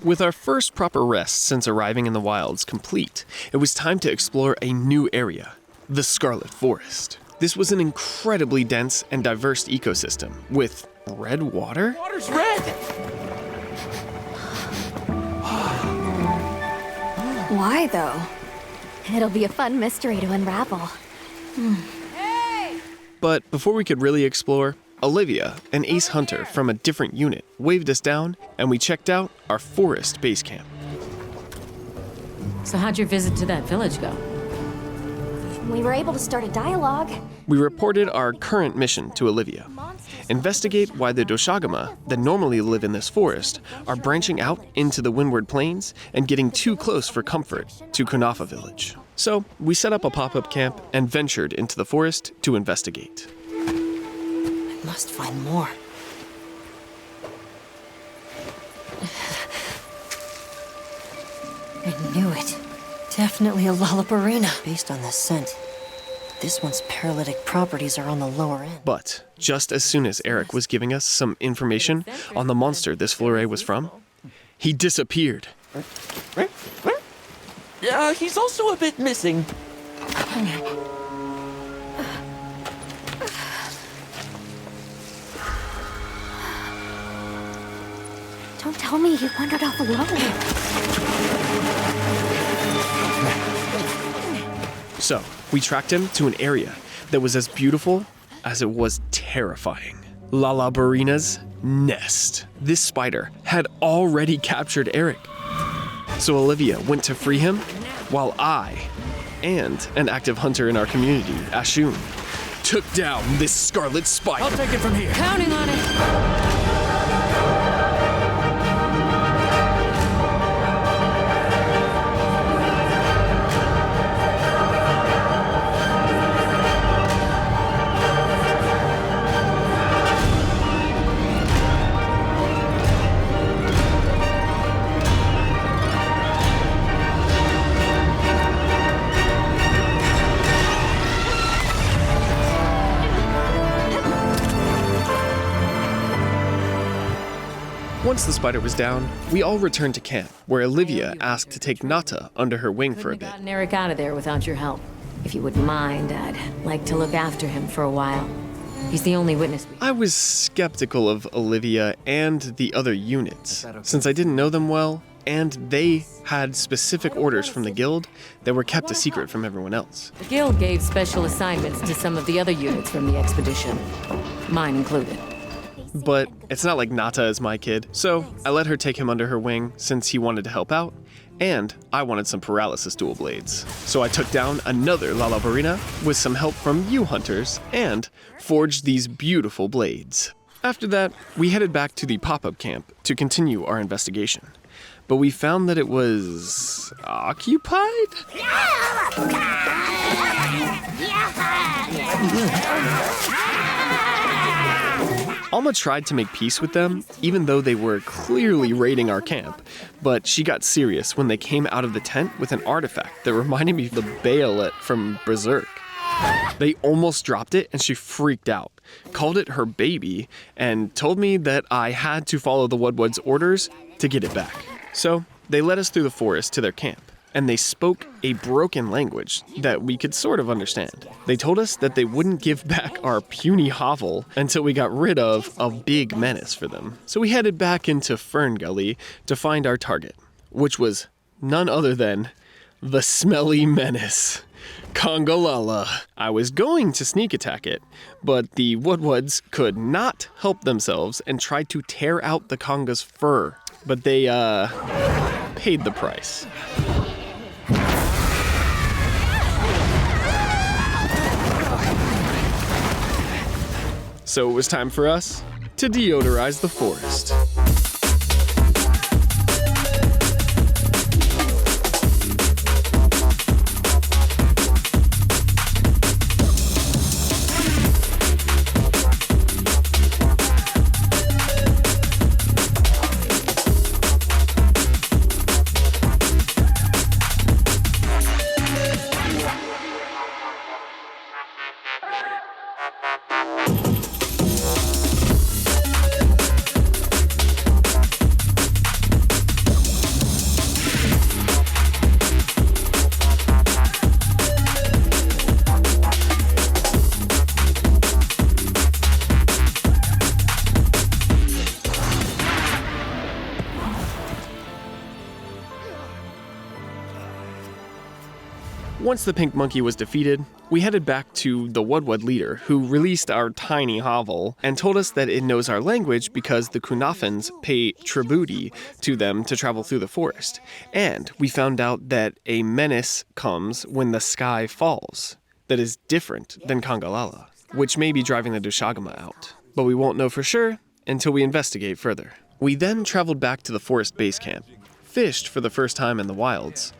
With our first proper rest since arriving in the wilds complete, it was time to explore a new area, the Scarlet Forest. This was an incredibly dense and diverse ecosystem with red water? Water's red! Why, though? It'll be a fun mystery to unravel. But before we could really explore, Olivia, an ace hunter from a different unit, waved us down and we checked out our forest base camp. So how'd your visit to that village go? We were able to start a dialogue. We reported our current mission to Olivia. Investigate why the Doshagama that normally live in this forest are branching out into the Windward Plains and getting too close for comfort to Kunafa village. So we set up a pop-up camp and ventured into the forest to investigate. I must find more. I knew it. Definitely a Lollabarina. Based on the scent, this one's paralytic properties are on the lower end. But just as soon as Eric was giving us some information on the monster this flurry was from, he disappeared. He's also a bit missing. Don't tell me he wandered off alone. So we tracked him to an area that was as beautiful as it was terrifying. Lollabarina's nest. This spider had already captured Eric. So Olivia went to free him, while I, and an active hunter in our community, Ashun, took down this scarlet spider. I'll take it from here. Counting on it. Once the spider was down, we all returned to camp, where Olivia asked to take Nata under her wing for a Couldn't bit. have gotten Eric out of there without your help. If you wouldn't mind, I'd like to look after him for a while. He's the only witness we... I was skeptical of Olivia and the other units, since I didn't know them well, and they had specific orders from the guild that were kept a secret from everyone else. The guild gave special assignments to some of the other units from the expedition, mine included. But it's not like Nata is my kid, so I let her take him under her wing since he wanted to help out, and I wanted some paralysis dual blades. So I took down another Lollabarina with some help from you hunters and forged these beautiful blades. After that, we headed back to the pop-up camp to continue our investigation. But we found that it was occupied? Alma tried to make peace with them, even though they were clearly raiding our camp, but she got serious when they came out of the tent with an artifact that reminded me of the Bayolet from Berserk. They almost dropped it and she freaked out, called it her baby, and told me that I had to follow the Woodward's orders to get it back. So they led us through the forest to their camp, and they spoke a broken language that we could sort of understand. They told us that they wouldn't give back our puny hovel until we got rid of a big menace for them. So we headed back into Fern Gully to find our target, which was none other than the smelly menace, Kongolala. I was going to sneak attack it, but the Woodwoods could not help themselves and tried to tear out the Konga's fur, but they, paid the price. So it was time for us to deodorize the forest. Once the pink monkey was defeated, we headed back to the Wudwud leader, who released our tiny hovel and told us that it knows our language because the Kunafans pay tributi to them to travel through the forest. And we found out that a menace comes when the sky falls that is different than Kangalala, which may be driving the Dushagama out. But we won't know for sure until we investigate further. We then traveled back to the forest base camp, fished for the first time in the wilds,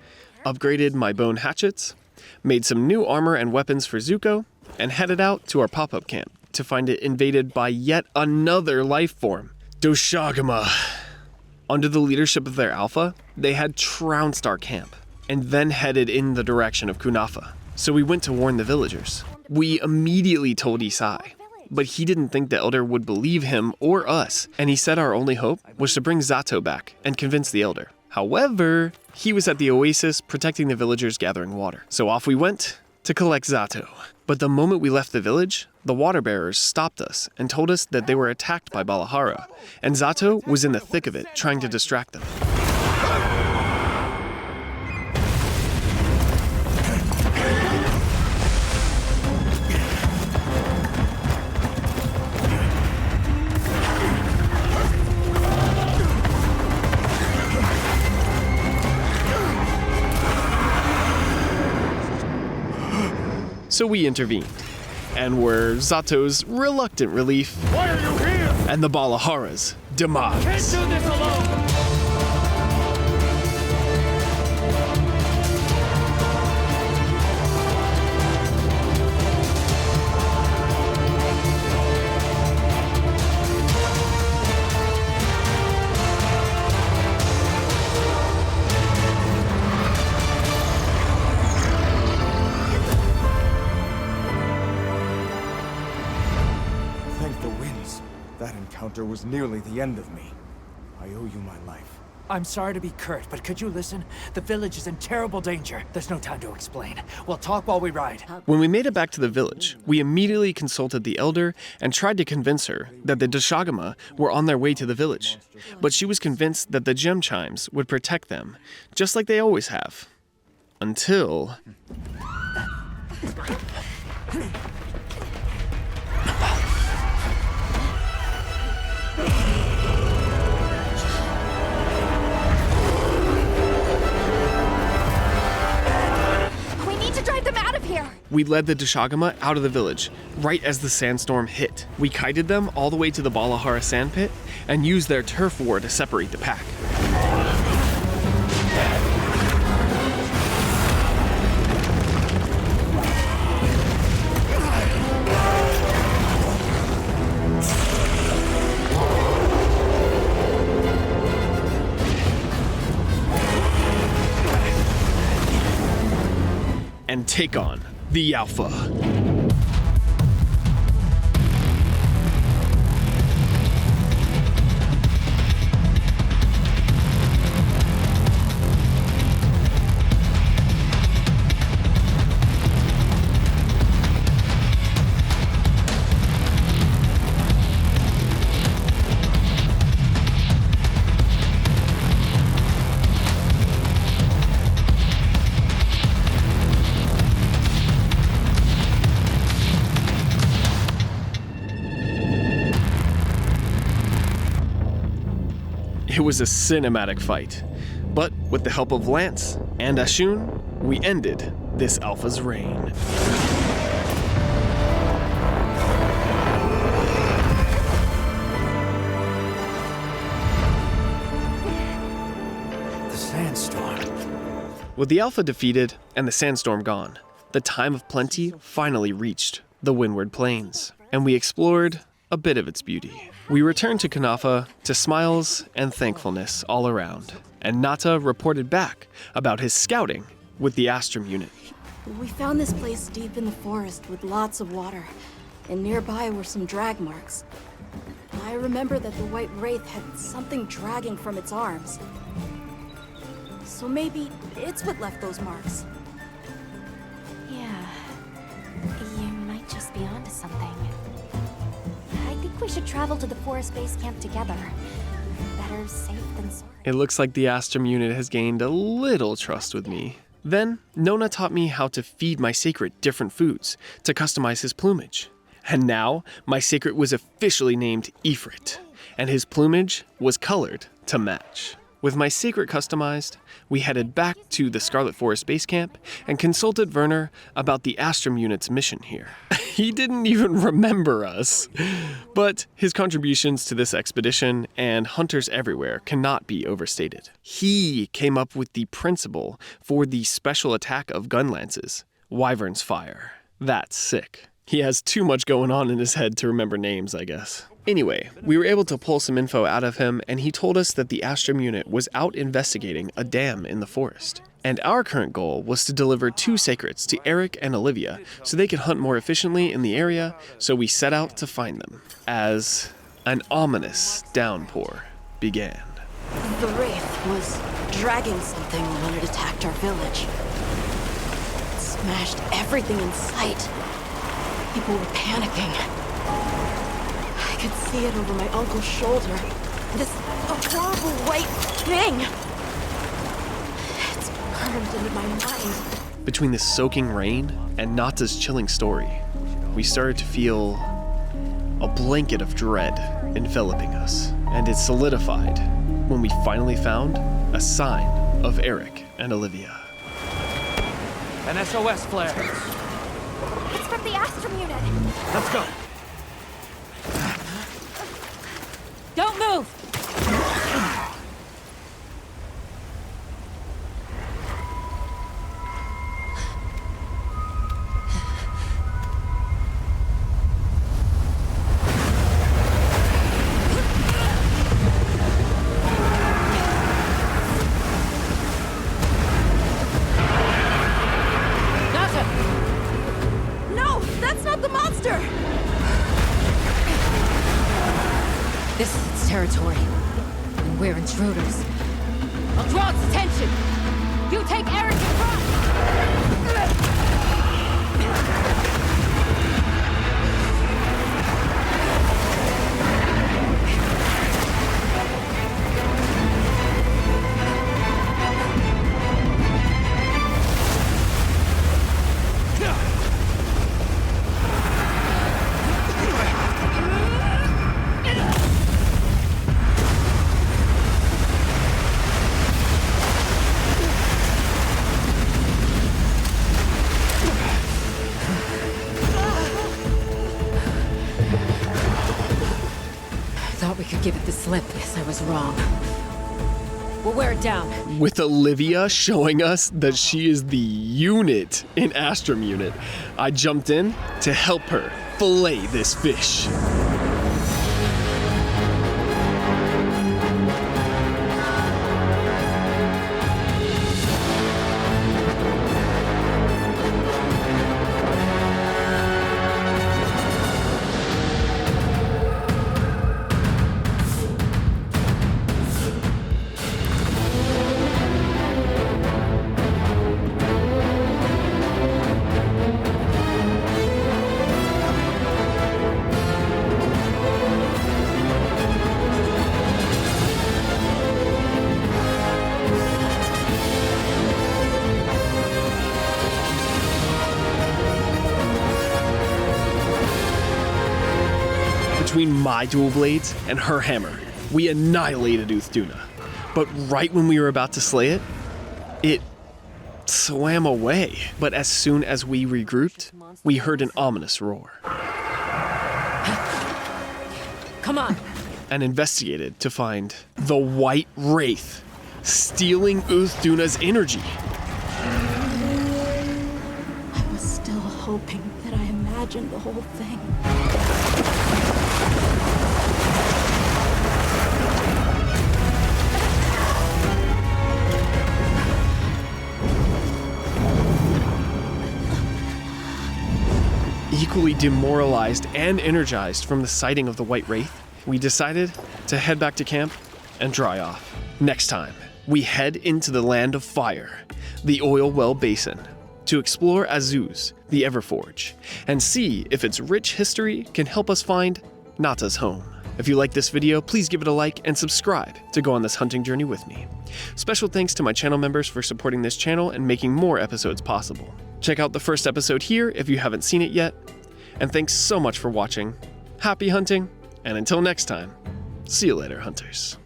upgraded my bone hatchets, made some new armor and weapons for Zuko, and headed out to our pop-up camp to find it invaded by yet another life form, Dushagama. Under the leadership of their alpha, they had trounced our camp, and then headed in the direction of Kunafa. So we went to warn the villagers. We immediately told Isai, but he didn't think the Elder would believe him or us, and he said our only hope was to bring Zato back and convince the Elder. However, he was at the oasis protecting the villagers gathering water. So off we went to collect Zato. But the moment we left the village, the water bearers stopped us and told us that they were attacked by Balahara, and Zato was in the thick of it, trying to distract them. So we intervened, and were Zato's reluctant relief. Why are you here? And the Balahara's demise. Can't do this alone! That encounter was nearly the end of me. I owe you my life. I'm sorry to be curt, but could you listen? The village is in terrible danger. There's no time to explain. We'll talk while we ride. When we made it back to the village, we immediately consulted the Elder and tried to convince her that the Dushagama were on their way to the village. But she was convinced that the gem chimes would protect them, just like they always have. Until... We led the Dushagama out of the village, right as the sandstorm hit. We kited them all the way to the Balahara sandpit and used their turf war to separate the pack. And take on the Alpha. It was a cinematic fight, but with the help of Lance and Ashun, we ended this Alpha's reign. The sandstorm. With the Alpha defeated and the sandstorm gone, the time of plenty finally reached the Windward Plains, and we explored a bit of its beauty. We returned to Kunafa to smiles and thankfulness all around, and Nata reported back about his scouting with the Astrum unit. We found this place deep in the forest with lots of water, and nearby were some drag marks. I remember that the White Wraith had something dragging from its arms. So maybe it's what left those marks. Yeah, you might just be onto something. I think we should travel to the forest base camp together. Better safe than sorry. It looks like the Astrum unit has gained a little trust with me. Then, Nona taught me how to feed my sacred different foods to customize his plumage. And now, my sacred was officially named Ifrit, and his plumage was colored to match. With my sacred customized, we headed back to the Scarlet Forest base camp and consulted Werner about the Astrum unit's mission here. He didn't even remember us. But his contributions to this expedition and hunters everywhere cannot be overstated. He came up with the principle for the special attack of gun lances, Wyvern's Fire. That's sick. He has too much going on in his head to remember names, I guess. Anyway, we were able to pull some info out of him, and he told us that the Astrum unit was out investigating a dam in the forest. And our current goal was to deliver 2 sacrets to Eric and Olivia so they could hunt more efficiently in the area, so we set out to find them. As an ominous downpour began. The Wraith was dragging something when it attacked our village. It smashed everything in sight. People were panicking. I could see it over my uncle's shoulder. This horrible white thing. It's burned into my mind. Between the soaking rain and Nata's chilling story, we started to feel a blanket of dread enveloping us, and it solidified when we finally found a sign of Eric and Olivia. An SOS flare. It's from the Astrum unit. Let's go. Don't move! No, that's not the monster! This is its territory, and we're intruders. I'll draw its attention! You take Eric and run! Thought we could give it the slip. Guess I was wrong. We'll wear it down. With Olivia showing us that she is the unit in Astrum unit, I jumped in to help her fillet this fish. Between my dual blades and her hammer, we annihilated Uthduna. But right when we were about to slay it, it swam away. But as soon as we regrouped, we heard an ominous roar. Come on. And investigated to find the White Wraith stealing Uthduna's energy. I was still hoping that I imagined the whole thing. Equally demoralized and energized from the sighting of the White Wraith, we decided to head back to camp and dry off. Next time, we head into the Land of Fire, the Oil Well Basin, to explore Azuz, the Everforge, and see if its rich history can help us find Nata's home. If you like this video, please give it a like and subscribe to go on this hunting journey with me. Special thanks to my channel members for supporting this channel and making more episodes possible. Check out the first episode here if you haven't seen it yet. And thanks so much for watching. Happy hunting, and until next time, see you later, hunters.